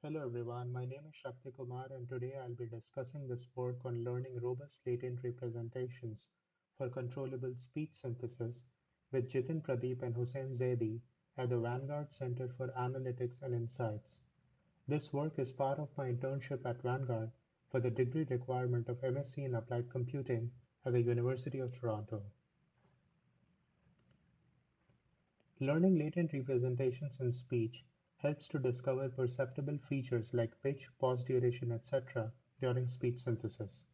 Hello everyone, my name is Shakti Kumar and today I'll be discussing this work on learning robust latent representations for controllable speech synthesis with Jithin Pradeep and Hussain Zaidi at the Vanguard Center for Analytics and Insights. This work is part of my internship at Vanguard for the degree requirement of MSc in Applied Computing at the University of Toronto. Learning latent representations in speech helps to discover perceptible features like pitch, pause duration, etc. during speech synthesis.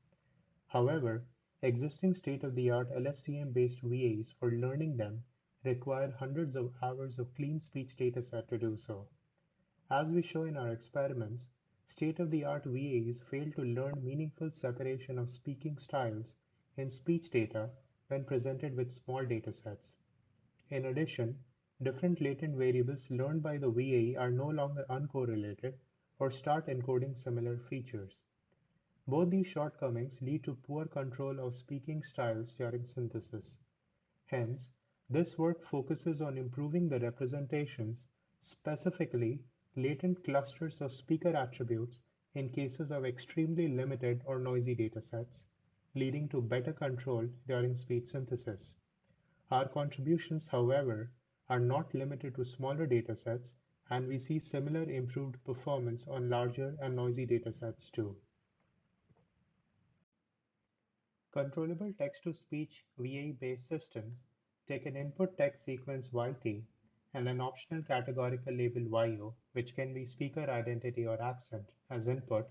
However, existing state-of-the-art LSTM-based VAs for learning them require hundreds of hours of clean speech dataset to do so. As we show in our experiments, state-of-the-art VAs fail to learn meaningful separation of speaking styles in speech data when presented with small datasets. In addition, different latent variables learned by the VAE are no longer uncorrelated or start encoding similar features. Both these shortcomings lead to poor control of speaking styles during synthesis. Hence, this work focuses on improving the representations, specifically latent clusters of speaker attributes in cases of extremely limited or noisy datasets, leading to better control during speech synthesis. Our contributions, however, are not limited to smaller datasets, and we see similar improved performance on larger and noisy datasets too. Controllable text-to-speech VAE-based systems take an input text sequence YT and an optional categorical label YO, which can be speaker identity or accent, as input,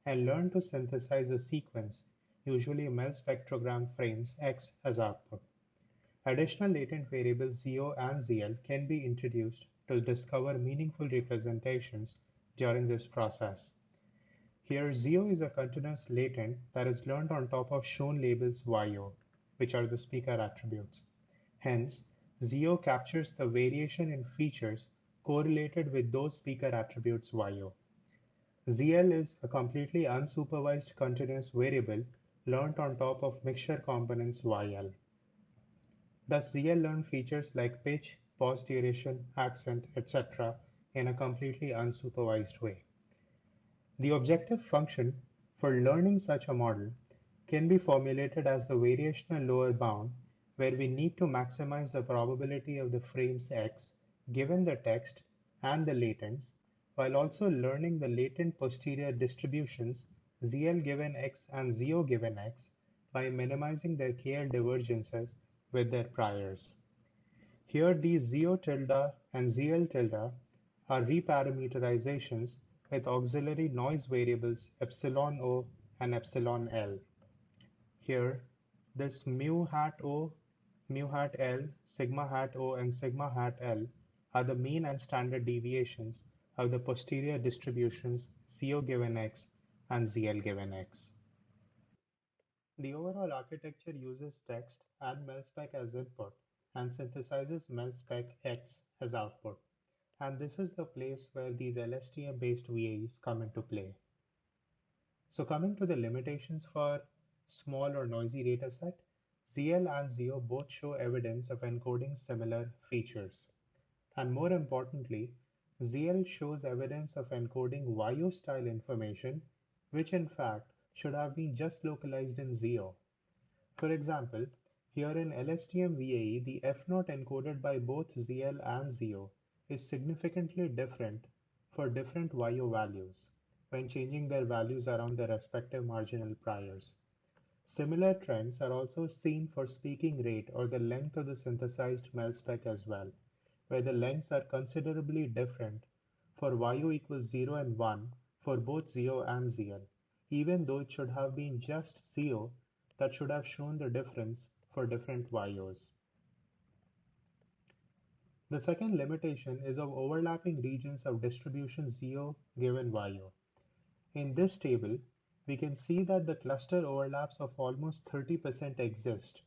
and learn to synthesize a sequence, usually MEL spectrogram frames X, as output. Additional latent variables ZO and ZL can be introduced to discover meaningful representations during this process. Here, ZO is a continuous latent that is learned on top of shown labels YO, which are the speaker attributes. Hence, ZO captures the variation in features correlated with those speaker attributes YO. ZL is a completely unsupervised continuous variable learned on top of mixture components YL. Thus, ZL learned features like pitch, pause duration, accent, etc. in a completely unsupervised way. The objective function for learning such a model can be formulated as the variational lower bound, where we need to maximize the probability of the frames X given the text and the latents, while also learning the latent posterior distributions ZL given X and ZO given X by minimizing their KL divergences with their priors. Here these ZO tilde and ZL tilde are reparameterizations with auxiliary noise variables epsilon O and epsilon L. Here, this mu hat O, mu hat L, sigma hat O, and sigma hat L are the mean and standard deviations of the posterior distributions ZO given X and ZL given X. The overall architecture uses text and MELSPEC as input and synthesizes MELSPEC X as output. And this is the place where these LSTM-based VAs come into play. So coming to the limitations for small or noisy dataset, ZL and ZO both show evidence of encoding similar features. And more importantly, ZL shows evidence of encoding YO style information, which in fact should have been just localized in ZO. For example, here in LSTM VAE, the F0 encoded by both ZL and ZO is significantly different for different YO values when changing their values around their respective marginal priors. Similar trends are also seen for speaking rate or the length of the synthesized MELSPEC as well, where the lengths are considerably different for YO equals 0 and 1 for both ZO and ZL, even though it should have been just ZO that should have shown the difference for different YOs. The second limitation is of overlapping regions of distribution ZO given YO. In this table, we can see that the cluster overlaps of almost 30% exist.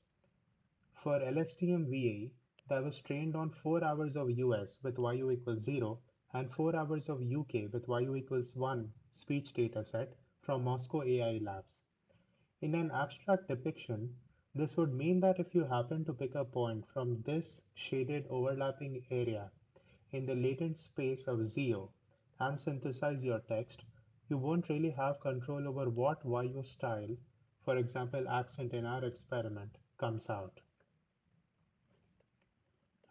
For LSTM VAE, that was trained on 4 hours of US with YO equals 0 and 4 hours of UK with YO equals 1 speech dataset from Moscow AI Labs. In an abstract depiction, this would mean that if you happen to pick a point from this shaded overlapping area in the latent space of ZO and synthesize your text, you won't really have control over what YO style, for example accent in our experiment, comes out.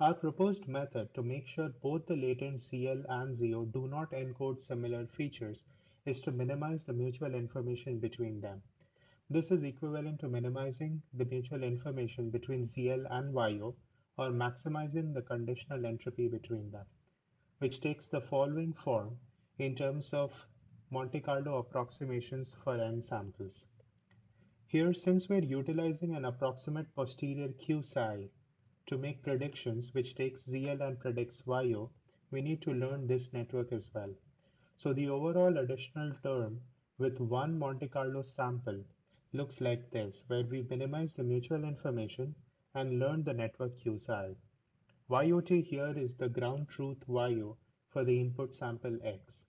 Our proposed method to make sure both the latent ZL and ZO do not encode similar features is to minimize the mutual information between them. This is equivalent to minimizing the mutual information between ZL and YO or maximizing the conditional entropy between them, which takes the following form in terms of Monte Carlo approximations for n samples. Here, since we're utilizing an approximate posterior Q psi to make predictions which takes ZL and predicts YO, we need to learn this network as well. So the overall additional term with one Monte Carlo sample looks like this, where we minimize the mutual information and learn the network Q psi. YOT here is the ground truth YO for the input sample X.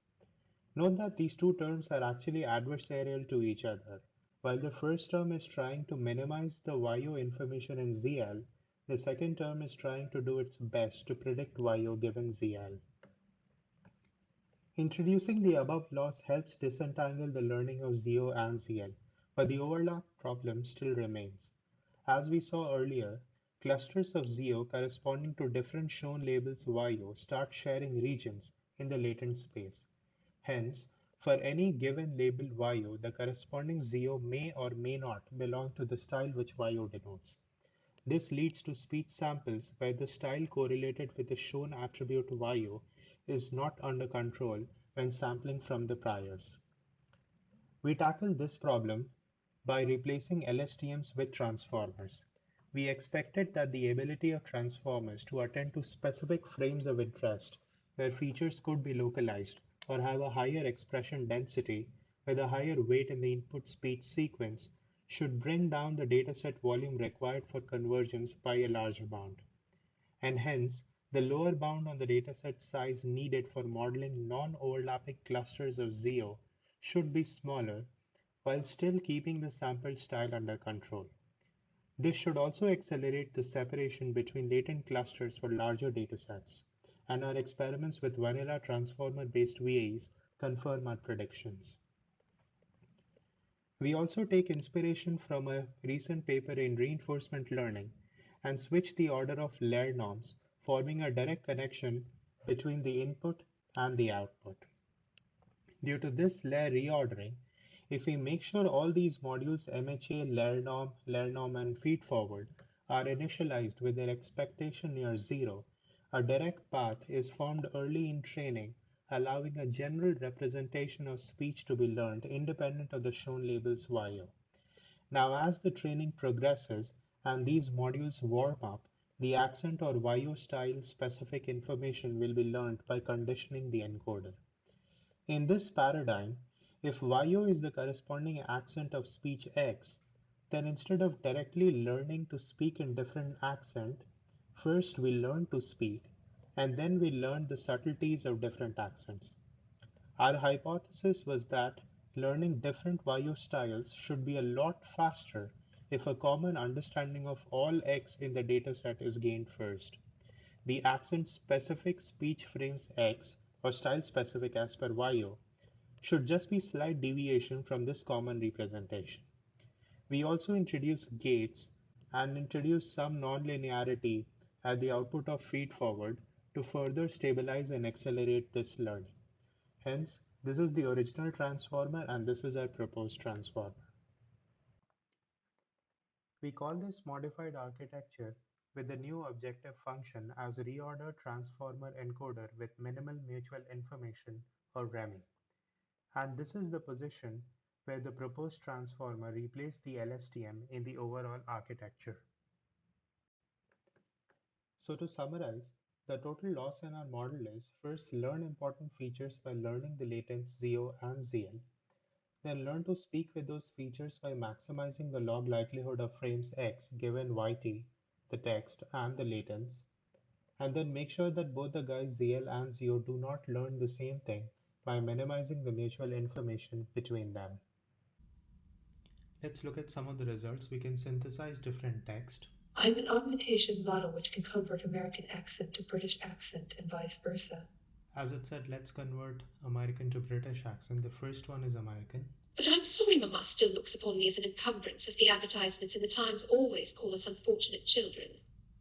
Note that these two terms are actually adversarial to each other. While the first term is trying to minimize the YO information in ZL, the second term is trying to do its best to predict YO given ZL. Introducing the above laws helps disentangle the learning of ZO and ZL, but the overlap problem still remains. As we saw earlier, clusters of ZO corresponding to different shown labels YO start sharing regions in the latent space. Hence, for any given label YO, the corresponding ZO may or may not belong to the style which YO denotes. This leads to speech samples where the style correlated with the shown attribute YO is not under control when sampling from the priors. We tackle this problem by replacing LSTMs with transformers. We expected that the ability of transformers to attend to specific frames of interest where features could be localized or have a higher expression density with a higher weight in the input speech sequence should bring down the dataset volume required for convergence by a large amount. And hence, the lower bound on the dataset size needed for modeling non-overlapping clusters of ZO should be smaller while still keeping the sample style under control. This should also accelerate the separation between latent clusters for larger datasets, and our experiments with vanilla transformer-based VAs confirm our predictions. We also take inspiration from a recent paper in reinforcement learning and switch the order of layer norms, forming a direct connection between the input and the output. Due to this layer reordering, if we make sure all these modules MHA, layer norm, and feed forward are initialized with their expectation near zero, a direct path is formed early in training, allowing a general representation of speech to be learned independent of the shown labels YO. Now, as the training progresses and these modules warm up, the accent or YO style specific information will be learned by conditioning the encoder. In this paradigm, if YO is the corresponding accent of speech X, then instead of directly learning to speak in different accent, first we learn to speak, and then we learn the subtleties of different accents. Our hypothesis was that learning different YO styles should be a lot faster if a common understanding of all X in the dataset is gained first. The accent-specific speech frames X, or style-specific as per YO, should just be slight deviation from this common representation. We also introduce gates and introduce some nonlinearity at the output of feed-forward to further stabilize and accelerate this learning. Hence, this is the original transformer and this is our proposed transformer. We call this modified architecture with the new objective function as reorder transformer encoder with minimal mutual information or REMI. And this is the position where the proposed transformer replaced the LSTM in the overall architecture. So to summarize, the total loss in our model is first learn important features by learning the latent ZO and ZL, then learn to speak with those features by maximizing the log likelihood of frames X given YT, the text, and the latents, and then make sure that both the guys ZL and ZO do not learn the same thing by minimizing the mutual information between them. Let's look at some of the results. We can synthesize different text. I'm an augmentation model which can convert American accent to British accent and vice versa. As it said, let's convert American to British accent. The first one is American. But I'm sorry Mamma still looks upon me as an encumbrance, as the advertisements in the Times always call us unfortunate children.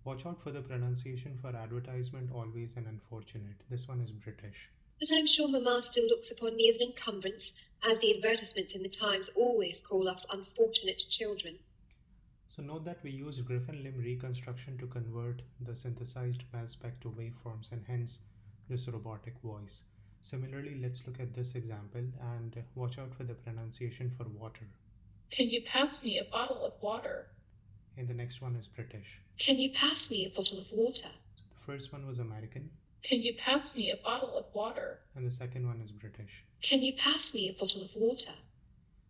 Watch out for the pronunciation for advertisement, always and unfortunate. This one is British. But I'm sure Mamma still looks upon me as an encumbrance, as the advertisements in the Times always call us unfortunate children. So note that we used Griffin limb reconstruction to convert the synthesized Mel spec to waveforms and hence this robotic voice. Similarly, let's look at this example and watch out for the pronunciation for water. Can you pass me a bottle of water? And the next one is British. Can you pass me a bottle of water? The first one was American. Can you pass me a bottle of water? And the second one is British. Can you pass me a bottle of water?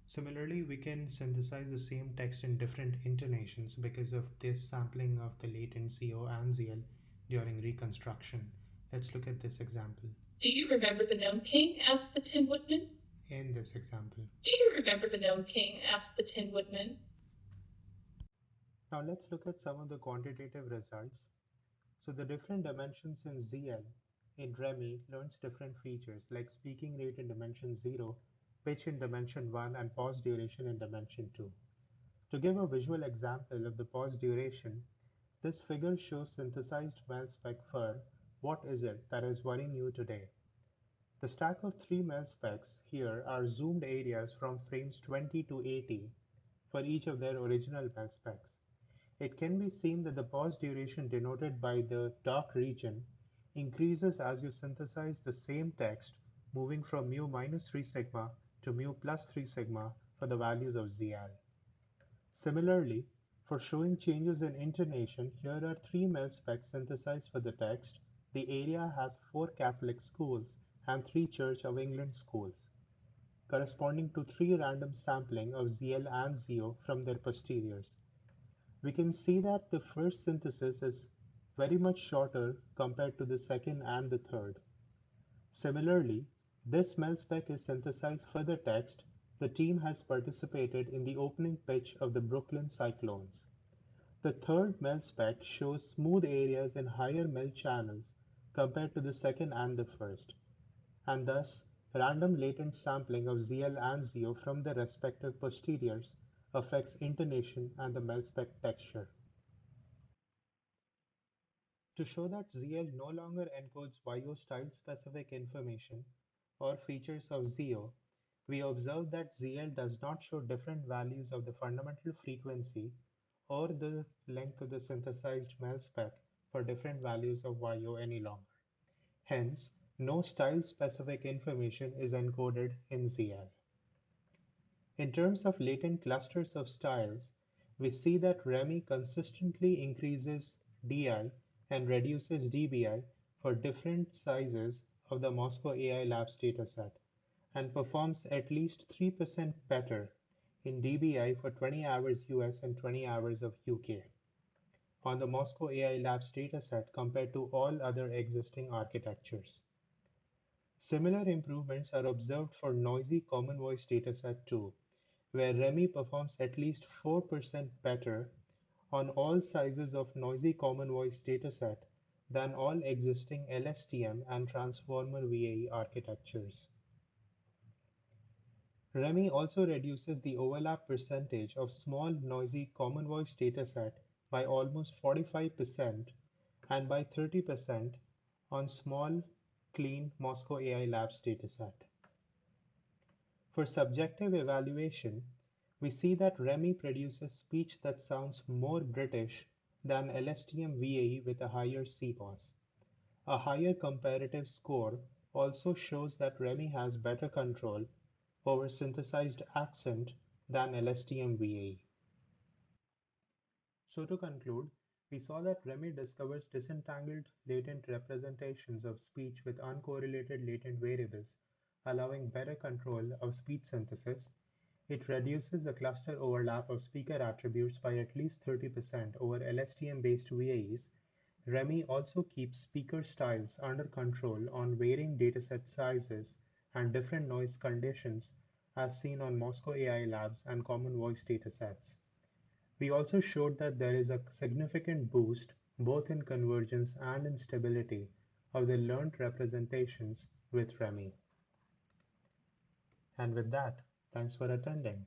Similarly, we can synthesize the same text in different intonations because of this sampling of the latent CO and ZL during reconstruction. Let's look at this example. Do you remember the Gnome King? Asked the Tin Woodman. In this example. Do you remember the Gnome King? Asked the Tin Woodman. Now let's look at some of the quantitative results. So the different dimensions in ZL in REMI learns different features like speaking rate in dimension 0, pitch in dimension 1 and pause duration in dimension 2. To give a visual example of the pause duration, this figure shows synthesized Mel spec for what is it that is worrying you today. The stack of 3 Mel specs here are zoomed areas from frames 20 to 80 for each of their original Mel specs. It can be seen that the pause duration denoted by the dark region increases as you synthesize the same text, moving from mu minus 3 sigma to mu plus 3 sigma for the values of ZL. Similarly, for showing changes in intonation, here are 3 Mel specs synthesized for the text. The area has 4 Catholic schools and 3 Church of England schools, corresponding to 3 random sampling of ZL and ZO from their posteriors. We can see that the first synthesis is very much shorter compared to the second and the third. Similarly, this Mel spec is synthesized for the text. The team has participated in the opening pitch of the Brooklyn Cyclones. The third Mel spec shows smooth areas in higher Mel channels compared to the second and the first, and thus random latent sampling of ZL and ZO from their respective posteriors affects intonation and the Mel spec texture. To show that ZL no longer encodes YO style-specific information or features of ZO, we observe that ZL does not show different values of the fundamental frequency or the length of the synthesized Mel spec for different values of YO any longer. Hence, no style-specific information is encoded in ZL. In terms of latent clusters of styles, we see that REMI consistently increases DI and reduces DBI for different sizes of the Moscow AI Labs dataset and performs at least 3% better in DBI for 20 hours US and 20 hours of UK on the Moscow AI Labs dataset compared to all other existing architectures. Similar improvements are observed for noisy common voice dataset too, where REMI performs at least 4% better on all sizes of noisy common voice dataset than all existing LSTM and transformer VAE architectures. REMI also reduces the overlap percentage of small noisy common voice dataset by almost 45% and by 30% on small clean Moscow AI Labs dataset. For subjective evaluation, we see that REMI produces speech that sounds more British than LSTM VAE with a higher CPOS. A higher comparative score also shows that REMI has better control over synthesized accent than LSTM VAE. So to conclude, we saw that REMI discovers disentangled latent representations of speech with uncorrelated latent variables, allowing better control of speech synthesis. It reduces the cluster overlap of speaker attributes by at least 30% over LSTM-based VAEs. REMI also keeps speaker styles under control on varying dataset sizes and different noise conditions as seen on Moscow AI Labs and Common Voice datasets. We also showed that there is a significant boost both in convergence and in stability how they learned representations with Remy. And with that, thanks for attending.